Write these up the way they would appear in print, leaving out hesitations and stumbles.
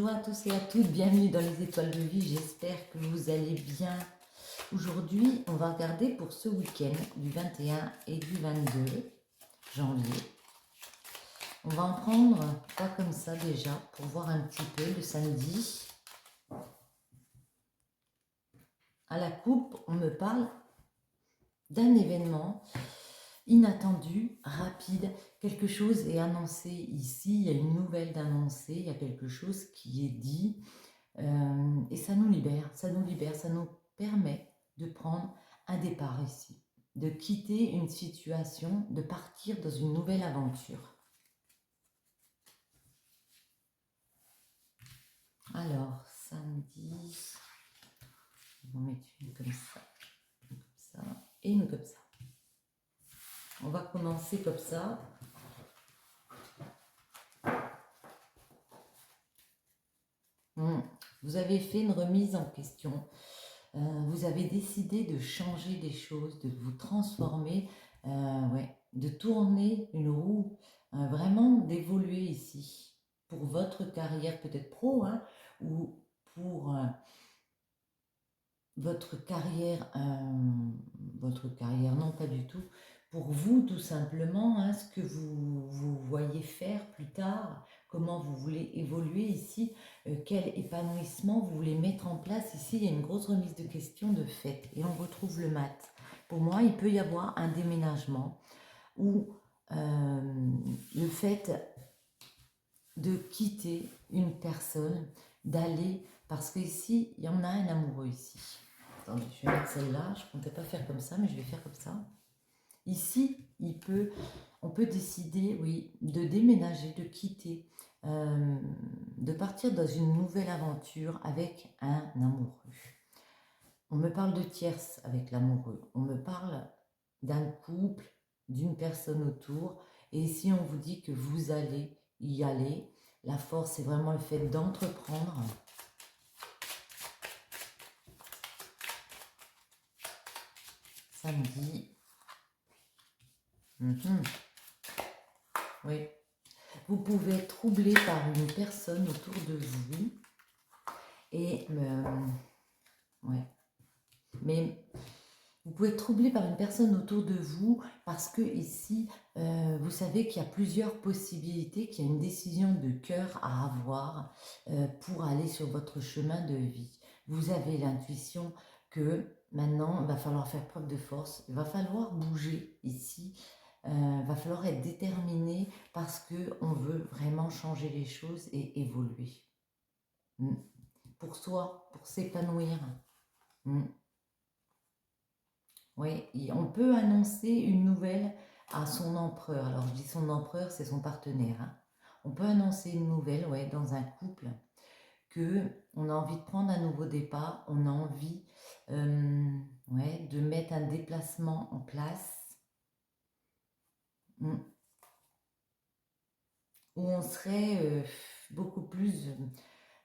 Bonjour à tous et à toutes, bienvenue dans les étoiles de vie, j'espère que vous allez bien. Aujourd'hui, on va regarder pour ce week-end du 21 et du 22 janvier. On va en prendre pas comme ça déjà pour voir un petit peu le samedi. À la coupe, on me parle d'un événement inattendu, rapide, quelque chose est annoncé ici, il y a une nouvelle d'annoncer, il y a quelque chose qui est dit. Et ça nous libère, ça nous permet de prendre un départ ici, de quitter une situation, de partir dans une nouvelle aventure. Alors, samedi, on va mettre une comme ça et une comme ça. On va commencer comme ça. Vous avez fait une remise en question. Vous avez décidé de changer des choses, de vous transformer, de tourner une roue, vraiment d'évoluer ici pour votre carrière peut-être pro, ou pour votre carrière non pas du tout, pour vous tout simplement, ce que vous voyez faire plus tard, comment vous voulez évoluer ici, quel épanouissement vous voulez mettre en place ici. Il y a une grosse remise de questions de fait et on retrouve le mat. Pour moi, il peut y avoir un déménagement ou le fait de quitter une personne, d'aller, parce qu'ici, il y en a un amoureux ici. Attendez, je vais mettre celle-là, je ne comptais pas faire comme ça, mais je vais faire comme ça. Ici, on peut décider, oui, de déménager, de quitter, de partir dans une nouvelle aventure avec un amoureux. On me parle de tierce avec l'amoureux, on me parle d'un couple, d'une personne autour, et ici on vous dit que vous allez y aller. La force, c'est vraiment le fait d'entreprendre. Samedi. Oui. Vous pouvez être troublé par une personne autour de vous. Et mais vous pouvez être troublé par une personne autour de vous parce que ici, vous savez qu'il y a plusieurs possibilités, qu'il y a une décision de cœur à avoir pour aller sur votre chemin de vie. Vous avez l'intuition que maintenant, il va falloir faire preuve de force, il va falloir bouger ici, il va falloir être déterminé parce qu'on veut vraiment changer les choses et évoluer. Pour soi, pour s'épanouir. Oui, on peut annoncer une nouvelle à son empereur. Alors, je dis son empereur, c'est son partenaire. On peut annoncer une nouvelle, dans un couple, qu'on a envie de prendre un nouveau départ, on a envie de mettre un déplacement en place, où on serait beaucoup plus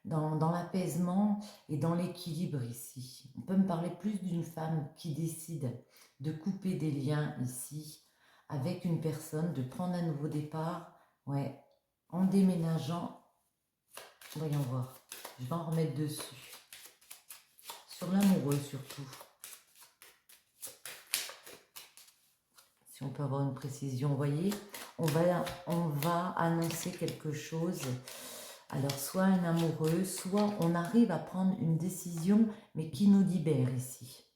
dans l'apaisement et dans l'équilibre ici. On peut me parler plus d'une femme qui décide de couper des liens ici avec une personne, de prendre un nouveau départ, en déménageant. Voyons voir, je vais en remettre dessus. Sur l'amoureux surtout. Si on peut avoir une précision, vous voyez, on va annoncer quelque chose. Alors, soit un amoureux, soit on arrive à prendre une décision, mais qui nous libère ici.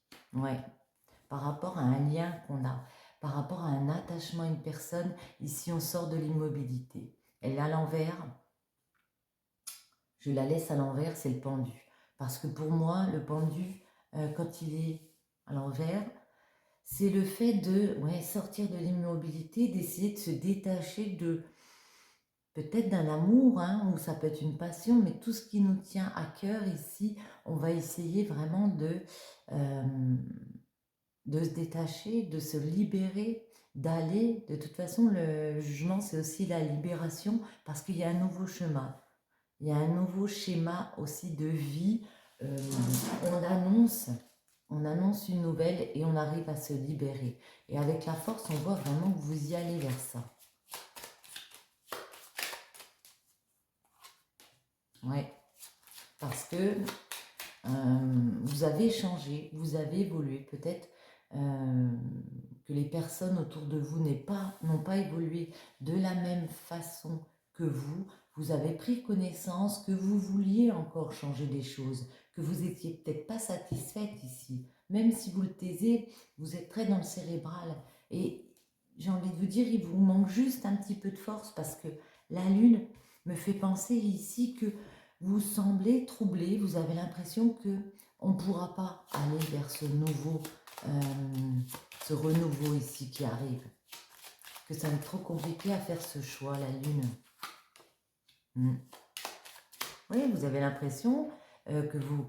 Par rapport à un lien qu'on a, par rapport à un attachement à une personne, ici on sort de l'immobilité. Elle est à l'envers, je la laisse à l'envers, c'est le pendu. Parce que pour moi, le pendu, quand il est à l'envers, c'est le fait de sortir de l'immobilité, d'essayer de se détacher de peut-être d'un amour, ou ça peut être une passion, mais tout ce qui nous tient à cœur ici, on va essayer vraiment de se détacher, de se libérer, d'aller. De toute façon, le jugement, c'est aussi la libération parce qu'il y a un nouveau chemin. Il y a un nouveau schéma aussi de vie. On annonce une nouvelle et on arrive à se libérer. Et avec la force, on voit vraiment que vous y allez vers ça. parce que vous avez changé, vous avez évolué. Peut-être que les personnes autour de vous n'ont pas évolué de la même façon que vous. Vous avez pris connaissance que vous vouliez encore changer des choses, que vous étiez peut-être pas satisfaite ici. Même si vous le taisez, vous êtes très dans le cérébral. Et j'ai envie de vous dire, il vous manque juste un petit peu de force parce que la lune me fait penser ici que vous semblez troublé, vous avez l'impression que on ne pourra pas aller vers ce renouveau ici qui arrive. Que ça va être trop compliqué à faire ce choix, la lune. Oui, vous avez l'impression que vous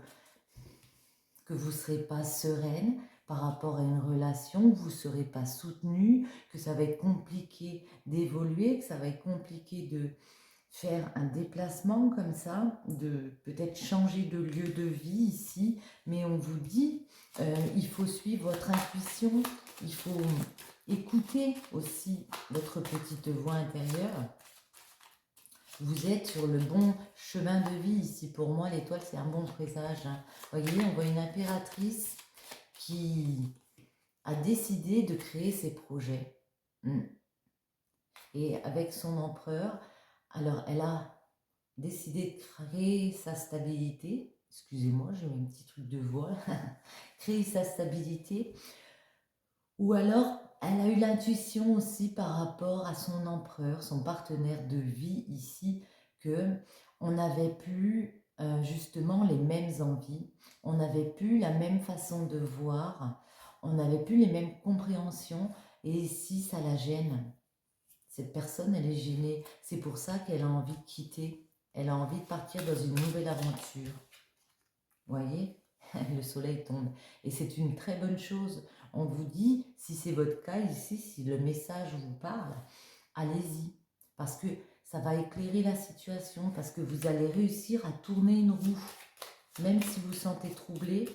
ne serez pas sereine par rapport à une relation, que vous ne serez pas soutenue, que ça va être compliqué d'évoluer, que ça va être compliqué de faire un déplacement comme ça, de peut-être changer de lieu de vie ici, mais on vous dit, il faut suivre votre intuition, il faut écouter aussi votre petite voix intérieure. Vous êtes sur le bon chemin de vie ici. Pour moi, l'étoile, c'est un bon présage. Vous voyez, on voit une impératrice qui a décidé de créer ses projets. Et avec son empereur, alors elle a décidé de créer sa stabilité. Excusez-moi, j'ai mis un petit truc de voix. Créer sa stabilité. Ou alors, elle a eu l'intuition aussi par rapport à son empereur, son partenaire de vie ici, que on n'avait plus justement les mêmes envies, on n'avait plus la même façon de voir, on n'avait plus les mêmes compréhensions, et ici, ça la gêne. Cette personne, elle est gênée. C'est pour ça qu'elle a envie de quitter. Elle a envie de partir dans une nouvelle aventure. Vous voyez, le soleil tombe. Et c'est une très bonne chose. On vous dit, si c'est votre cas ici, si le message vous parle, allez-y. Parce que ça va éclairer la situation, parce que vous allez réussir à tourner une roue. Même si vous vous sentez troublé.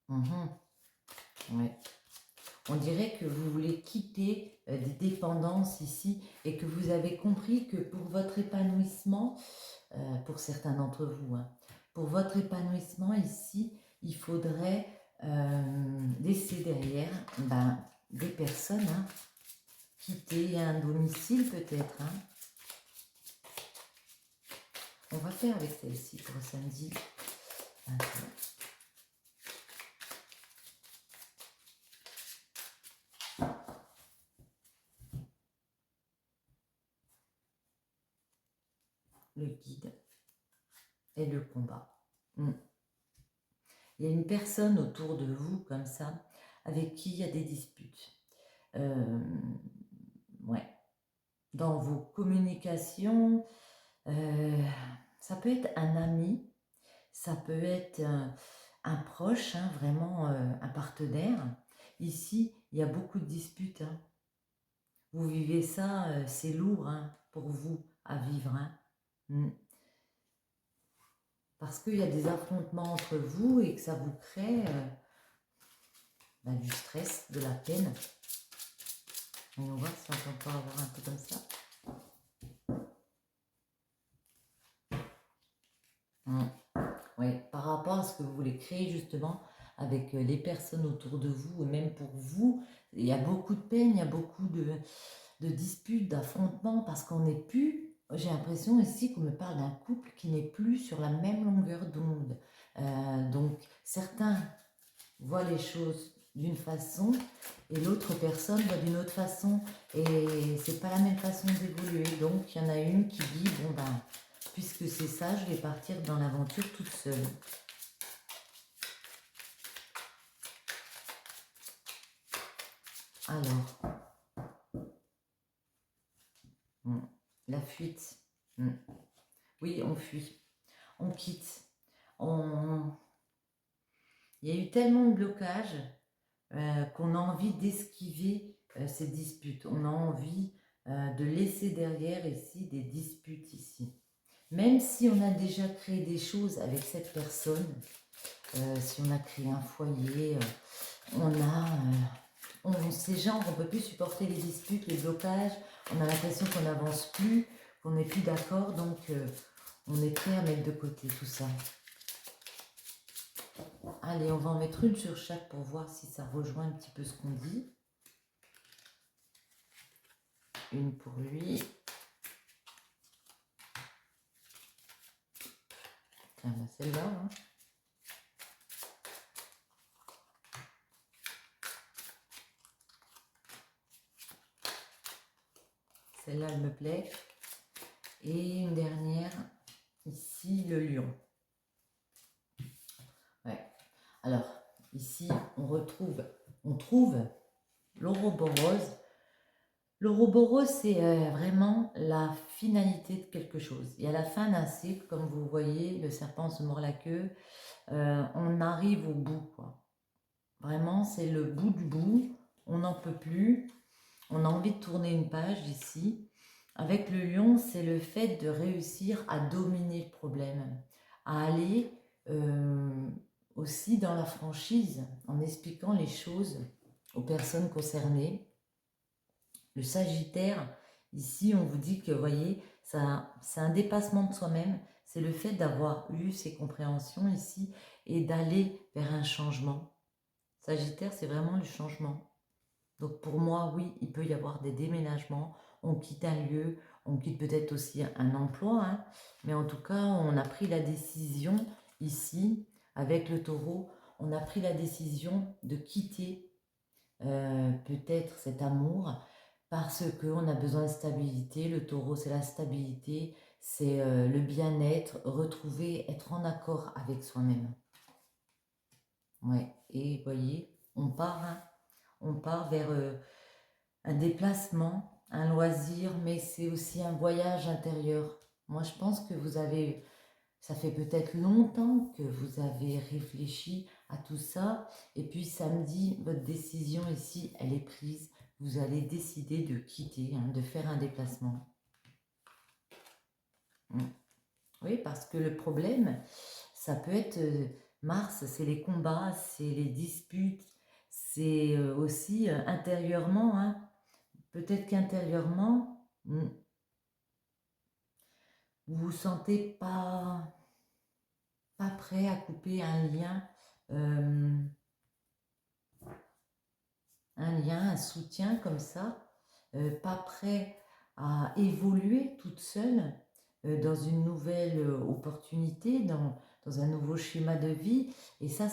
Ouais. On dirait que vous voulez quitter des dépendances ici et que vous avez compris que pour votre épanouissement, pour certains d'entre vous, pour votre épanouissement ici, il faudrait laisser derrière des personnes, quitter un domicile peut-être. On va faire avec celle-ci pour samedi. Le guide et le combat. Il y a une personne autour de vous comme ça avec qui il y a des disputes. Ouais. Dans vos communications, ça peut être un ami, ça peut être un proche, vraiment un partenaire. Ici, il y a beaucoup de disputes. Vous vivez ça, c'est lourd pour vous à vivre. Parce qu'il y a des affrontements entre vous et que ça vous crée du stress, de la peine. Et on voit si on peut encore avoir un peu comme ça. Oui, par rapport à ce que vous voulez créer justement avec les personnes autour de vous, et même pour vous, il y a beaucoup de peine, il y a beaucoup de disputes, d'affrontements, parce qu'on n'est plus, j'ai l'impression ici qu'on me parle d'un couple qui n'est plus sur la même longueur d'onde. Donc certains voient les choses d'une façon et l'autre personne voit d'une autre façon, et c'est pas la même façon d'évoluer. Donc il y en a une qui dit, bon ben, puisque c'est ça, je vais partir dans l'aventure toute seule. Alors, la fuite. Oui, on fuit, on quitte. Il y a eu tellement de blocages qu'on a envie d'esquiver ces disputes. On a envie de laisser derrière ici des disputes ici. Même si on a déjà créé des choses avec cette personne, si on a créé un foyer, ces gens, on ne peut plus supporter les disputes, les blocages, on a l'impression qu'on n'avance plus, qu'on n'est plus d'accord, donc on est prêt à mettre de côté tout ça. Allez, on va en mettre une sur chaque pour voir si ça rejoint un petit peu ce qu'on dit. Une pour lui. Tiens, ben celle-là. Hein. Celle-là, elle me plaît. Et une dernière, ici, le lion. Ouais. Alors, ici, on trouve l'ouroboros. L'ouroboros, c'est vraiment la finalité de quelque chose. Et à la fin d'un cycle, comme vous voyez, le serpent se mord la queue, on arrive au bout, quoi. Vraiment, c'est le bout du bout, on n'en peut plus, on a envie de tourner une page ici. Avec le lion, c'est le fait de réussir à dominer le problème, à aller aussi dans la franchise, en expliquant les choses aux personnes concernées. Le Sagittaire, ici, on vous dit que, vous voyez, c'est un dépassement de soi-même, c'est le fait d'avoir eu ces compréhensions ici et d'aller vers un changement. Sagittaire, c'est vraiment le changement. Donc pour moi, oui, il peut y avoir des déménagements, on quitte un lieu, on quitte peut-être aussi un emploi, hein, mais en tout cas, on a pris la décision ici, avec le taureau, on a pris la décision de quitter peut-être cet amour parce qu'on a besoin de stabilité. Le taureau, c'est la stabilité, c'est le bien-être, retrouver, être en accord avec soi-même. Ouais, et vous voyez, on part vers un déplacement, un loisir, mais c'est aussi un voyage intérieur. Moi, je pense que ça fait peut-être longtemps que vous avez réfléchi à tout ça, et puis samedi, votre décision ici, elle est prise. Vous allez décider de quitter, hein, de faire un déplacement. Oui, parce que le problème, ça peut être Mars, c'est les combats, c'est les disputes, c'est aussi intérieurement, hein. Peut-être qu'intérieurement, vous vous sentez pas prêt à couper un lien, un soutien comme ça, pas prêt à évoluer toute seule dans une nouvelle opportunité, dans un nouveau schéma de vie. Et ça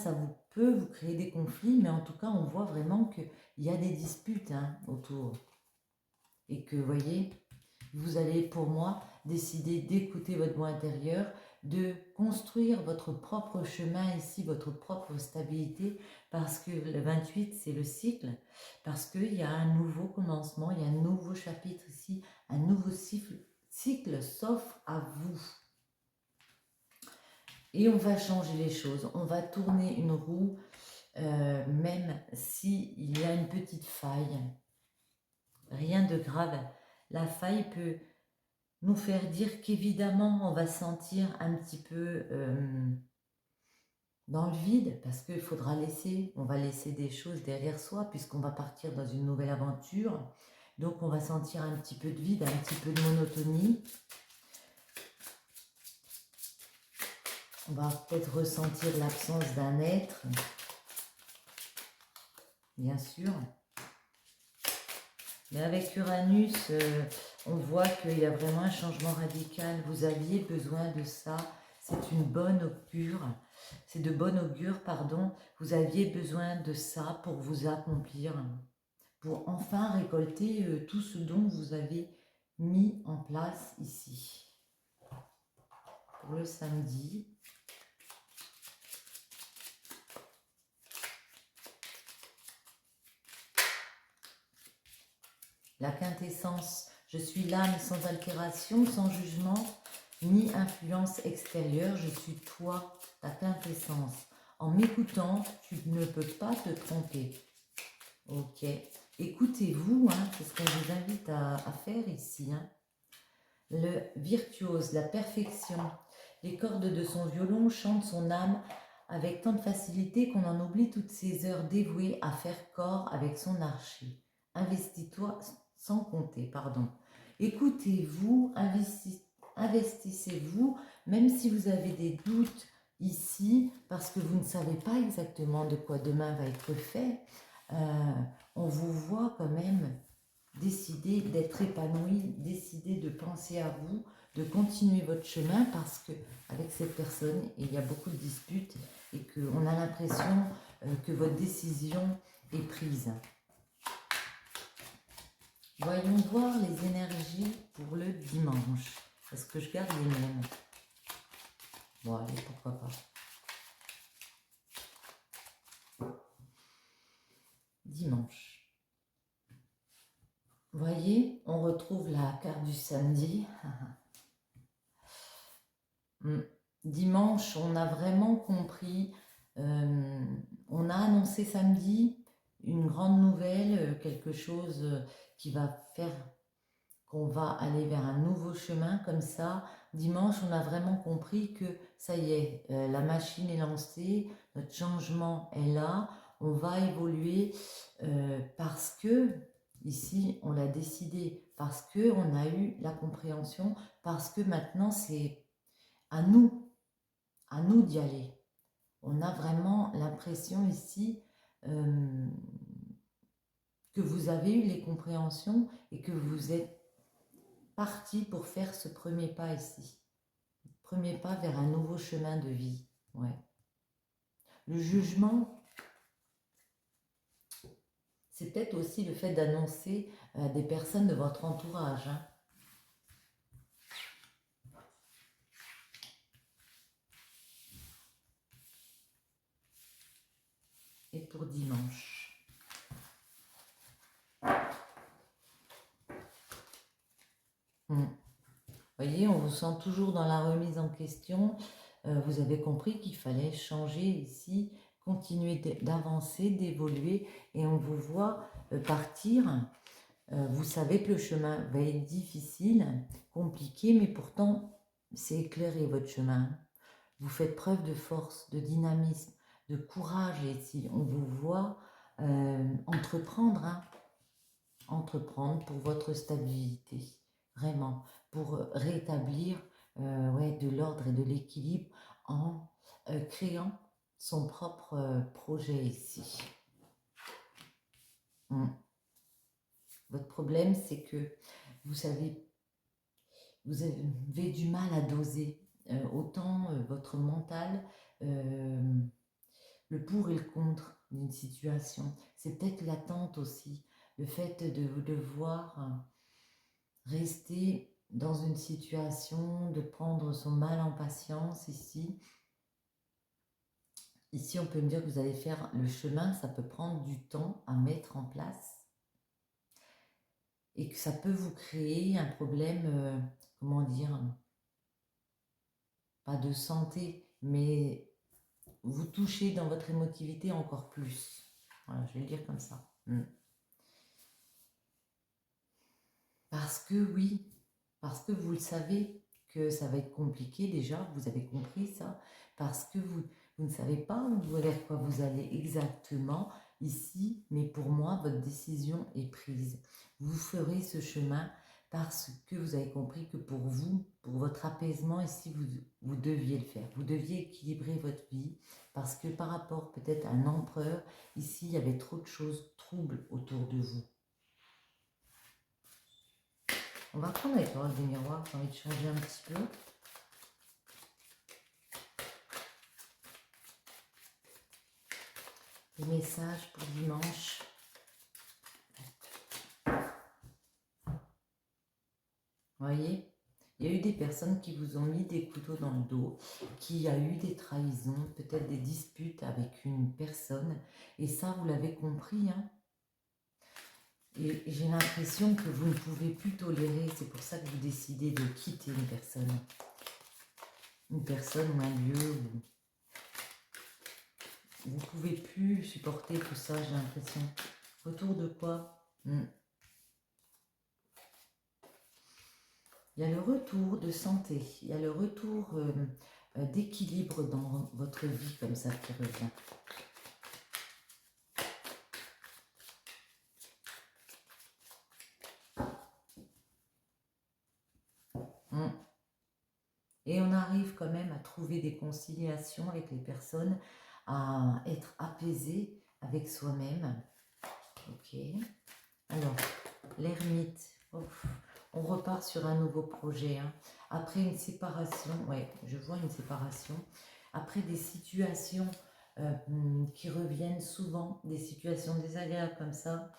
peut vous créer des conflits, mais en tout cas, on voit vraiment qu'il y a des disputes, hein, autour. Et que, vous voyez, vous allez, pour moi, décider d'écouter votre moi intérieur, de construire votre propre chemin ici, votre propre stabilité, parce que le 28, c'est le cycle, parce qu'il y a un nouveau commencement, il y a un nouveau chapitre ici, un nouveau cycle s'offre à vous. Et on va changer les choses, on va tourner une roue, même s'il y a une petite faille. Rien de grave. La faille peut nous faire dire qu'évidemment, on va se sentir un petit peu dans le vide, parce qu'il faudra on va laisser des choses derrière soi, puisqu'on va partir dans une nouvelle aventure. Donc, on va sentir un petit peu de vide, un petit peu de monotonie. On va peut-être ressentir l'absence d'un être, bien sûr. Mais avec Uranus, on voit qu'il y a vraiment un changement radical. Vous aviez besoin de ça. C'est une bonne augure. C'est de bonne augure, pardon. Vous aviez besoin de ça pour vous accomplir, pour enfin récolter tout ce dont vous avez mis en place ici. Pour le samedi. La quintessence, je suis l'âme sans altération, sans jugement, ni influence extérieure, je suis toi, ta quintessence. En m'écoutant, tu ne peux pas te tromper. Ok, écoutez-vous, hein, c'est ce qu'on vous invite à faire ici. Hein. Le virtuose, la perfection. Les cordes de son violon chantent son âme avec tant de facilité qu'on en oublie toutes ces heures dévouées à faire corps avec son archer. Investis-toi sans compter, pardon. Écoutez-vous, investissez-vous, même si vous avez des doutes ici, parce que vous ne savez pas exactement de quoi demain va être fait, on vous voit quand même décider d'être épanoui, décider de penser à vous, de continuer votre chemin, parce que avec cette personne, il y a beaucoup de disputes et qu'on a l'impression que votre décision est prise. Voyons voir les énergies pour le dimanche. Est-ce que je garde les mêmes? Bon, allez, pourquoi pas. Dimanche. Voyez, on retrouve la carte du samedi. Dimanche, on a vraiment compris. On a annoncé samedi une grande nouvelle, quelque chose qui va faire qu'on va aller vers un nouveau chemin comme ça. Dimanche, on a vraiment compris que ça y est, la machine est lancée, notre changement est là, on va évoluer parce que, ici, on l'a décidé, parce que on a eu la compréhension, parce que maintenant, c'est à nous d'y aller. On a vraiment l'impression ici que vous avez eu les compréhensions et que vous êtes parti pour faire ce premier pas ici. Premier pas vers un nouveau chemin de vie. Ouais. Le jugement, c'est peut-être aussi le fait d'annoncer à des personnes de votre entourage. Hein. Et pour dimanche. Voyez, on vous sent toujours dans la remise en question. Vous avez compris qu'il fallait changer ici, continuer d'avancer, d'évoluer, et on vous voit partir. Vous savez que le chemin va être difficile, compliqué, mais pourtant c'est éclairé votre chemin. Vous faites preuve de force, de dynamisme, de courage ici. On vous voit entreprendre, hein, entreprendre pour votre stabilité, vraiment, pour rétablir ouais, de l'ordre et de l'équilibre en créant son propre projet ici. Votre problème, c'est que vous avez du mal à doser autant votre mental, le pour et le contre d'une situation. C'est peut-être l'attente aussi, le fait de devoir rester dans une situation, de prendre son mal en patience ici. Ici, on peut me dire que vous allez faire le chemin, ça peut prendre du temps à mettre en place et que ça peut vous créer un problème, comment dire, pas de santé, mais vous touchez dans votre émotivité encore plus. Voilà, je vais le dire comme ça. Parce que oui, parce que vous le savez que ça va être compliqué déjà, vous avez compris ça, parce que vous ne savez pas vers quoi vous allez exactement ici, mais pour moi, votre décision est prise. Vous ferez ce chemin parce que vous avez compris que pour vous, pour votre apaisement ici, vous deviez le faire. Vous deviez équilibrer votre vie parce que par rapport peut-être à un empereur, ici, il y avait trop de choses troubles autour de vous. On va prendre avec l'oracle des miroirs, j'ai envie de changer un petit peu. Les messages pour dimanche. Vous voyez, il y a eu des personnes qui vous ont mis des couteaux dans le dos, qui a eu des trahisons, peut-être des disputes avec une personne. Et ça, vous l'avez compris, hein. Et j'ai l'impression que vous ne pouvez plus tolérer. C'est pour ça que vous décidez de quitter une personne. Une personne ou un lieu où vous ne pouvez plus supporter tout ça, j'ai l'impression. Autour de quoi? Il y a le retour de santé, il y a le retour d'équilibre dans votre vie comme ça qui revient. quand même à trouver des conciliations avec les personnes, à être apaisé avec soi-même. Ok. Alors, l'ermite. On repart sur un nouveau projet. Hein. Après une séparation, ouais, je vois une séparation. Après des situations qui reviennent souvent, des situations désagréables comme ça,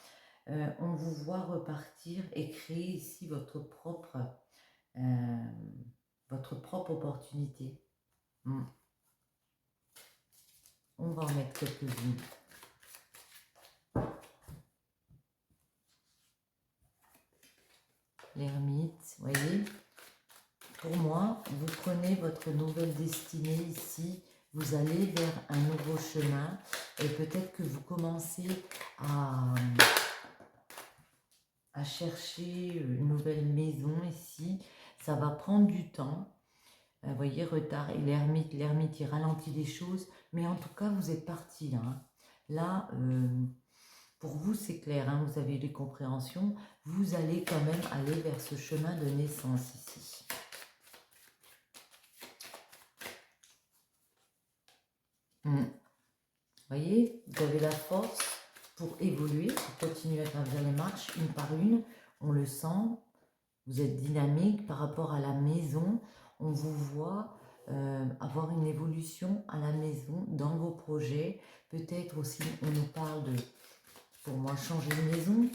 on vous voit repartir et créer ici euh, votre propre opportunité. On va en mettre quelques-unes. L'ermite, voyez. Pour moi, vous prenez votre nouvelle destinée ici, vous allez vers un nouveau chemin et peut-être que vous commencez à chercher une nouvelle maison ici. Ça va prendre du temps. Vous voyez, retard et l'ermite, il ralentit les choses, mais en tout cas, vous êtes parti là. Hein. Là, pour vous, c'est clair, hein, vous avez les compréhensions. Vous allez quand même aller vers ce chemin de naissance ici. Vous voyez, vous avez la force pour évoluer, pour continuer à gravir les marches une par une. On le sent, vous êtes dynamique par rapport à la maison. On vous voit avoir une évolution à la maison, dans vos projets. Peut-être aussi, on nous parle de, pour moi, changer de maison.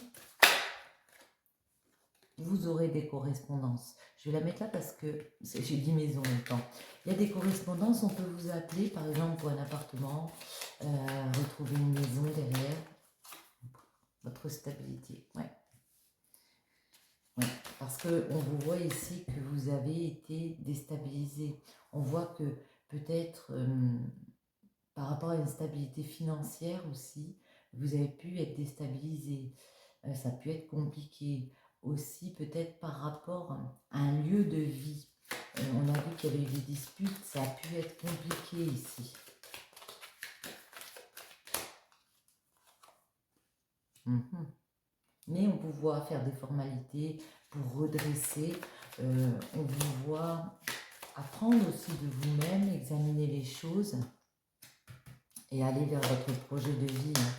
Vous aurez des correspondances. Je vais la mettre là parce que j'ai dit maison en même temps. Il y a des correspondances, on peut vous appeler par exemple pour un appartement, retrouver une maison derrière, votre stabilité. Ouais. Ouais. Parce qu'on vous voit ici que vous avez été déstabilisé. On voit que peut-être par rapport à une stabilité financière aussi, vous avez pu être déstabilisé. Ça a pu être compliqué. Aussi peut-être par rapport à un lieu de vie. On a vu qu'il y avait eu des disputes, ça a pu être compliqué ici. Mais on vous voit faire des formalités pour redresser. On vous voit apprendre aussi de vous-même, examiner les choses et aller vers votre projet de vie. Hein.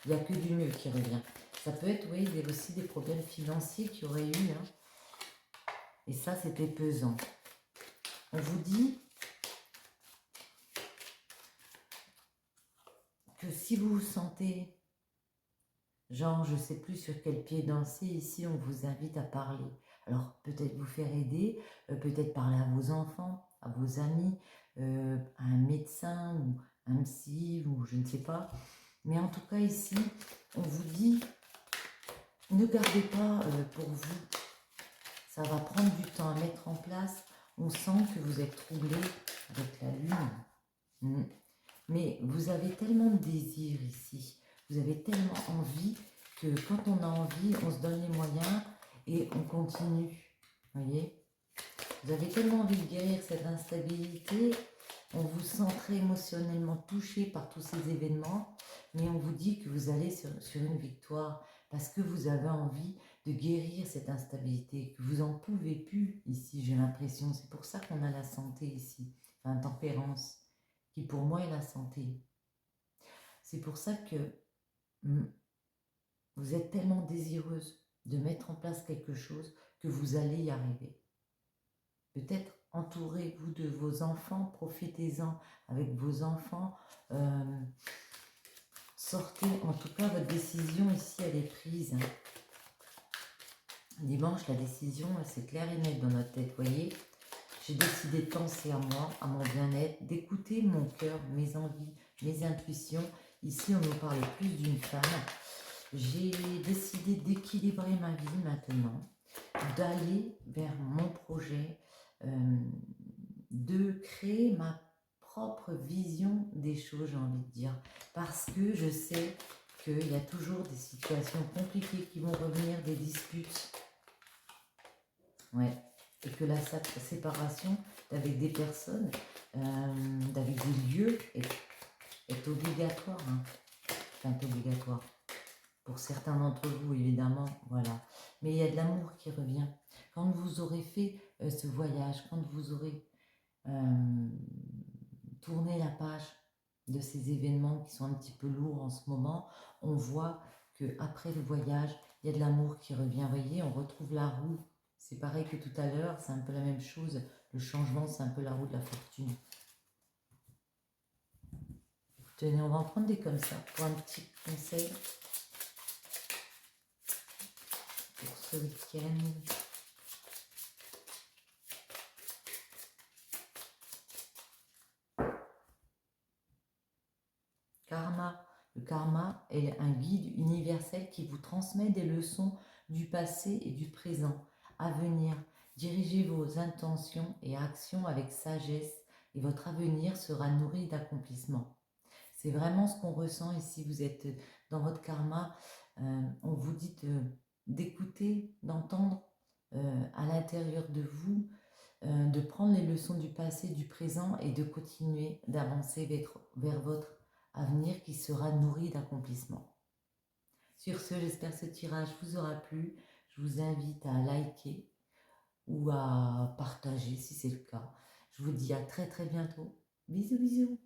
Il n'y a que du mieux qui revient. Ça peut être, oui, il y a aussi des problèmes financiers qu'il y aurait eu. Hein. Et ça, c'était pesant. On vous dit que si vous vous sentez, genre, je ne sais plus sur quel pied danser, ici, on vous invite à parler. Alors, peut-être vous faire aider, peut-être parler à vos enfants, à vos amis, à un médecin ou un psy, ou je ne sais pas. Mais en tout cas, ici, on vous dit, ne gardez pas pour vous. Ça va prendre du temps à mettre en place. On sent que vous êtes troublé avec la lune. Mais vous avez tellement de désir ici. Vous avez tellement envie que quand on a envie, on se donne les moyens et on continue. Voyez? Vous avez tellement envie de guérir cette instabilité. On vous sent très émotionnellement touché par tous ces événements. Mais on vous dit que vous allez sur une victoire parce que vous avez envie de guérir cette instabilité, que vous n'en pouvez plus ici, j'ai l'impression. C'est pour ça qu'on a la santé ici, enfin tempérance, qui pour moi est la santé. C'est pour ça que vous êtes tellement désireuse de mettre en place quelque chose que vous allez y arriver. Peut-être entourez-vous de vos enfants, profitez-en avec vos enfants. Sortez, en tout cas, votre décision ici, elle est prise. Hein. Dimanche, la décision, c'est clair et net dans notre tête, voyez. J'ai décidé de penser à moi, à mon bien-être, d'écouter mon cœur, mes envies, mes intuitions. Ici, on nous parle plus d'une femme. J'ai décidé d'équilibrer ma vie maintenant, d'aller vers mon projet, de créer ma propre vision des choses, j'ai envie de dire. Parce que je sais qu'il y a toujours des situations compliquées qui vont revenir, des disputes. Ouais. Et que la séparation avec des personnes, avec des lieux est obligatoire. Hein. Enfin, est obligatoire. Pour certains d'entre vous, évidemment, voilà. Mais il y a de l'amour qui revient. Quand vous aurez fait ce voyage, quand vous aurez euh, tourner la page de ces événements qui sont un petit peu lourds en ce moment. On voit que après le voyage, il y a de l'amour qui revient. Vous voyez, on retrouve la roue. C'est pareil que tout à l'heure, c'est un peu la même chose. Le changement, c'est un peu la roue de la fortune. Tenez, on va en prendre des comme ça pour un petit conseil pour ce week-end. Karma. Le karma est un guide universel qui vous transmet des leçons du passé et du présent à venir. Dirigez vos intentions et actions avec sagesse et votre avenir sera nourri d'accomplissements. C'est vraiment ce qu'on ressent ici. Vous êtes dans votre karma. On vous dit d'écouter, d'entendre à l'intérieur de vous, de prendre les leçons du passé, du présent et de continuer d'avancer vers votre avenir qui sera nourri d'accomplissements. Sur ce, j'espère que ce tirage vous aura plu. Je vous invite à liker ou à partager si c'est le cas. Je vous dis à très très bientôt. Bisous bisous.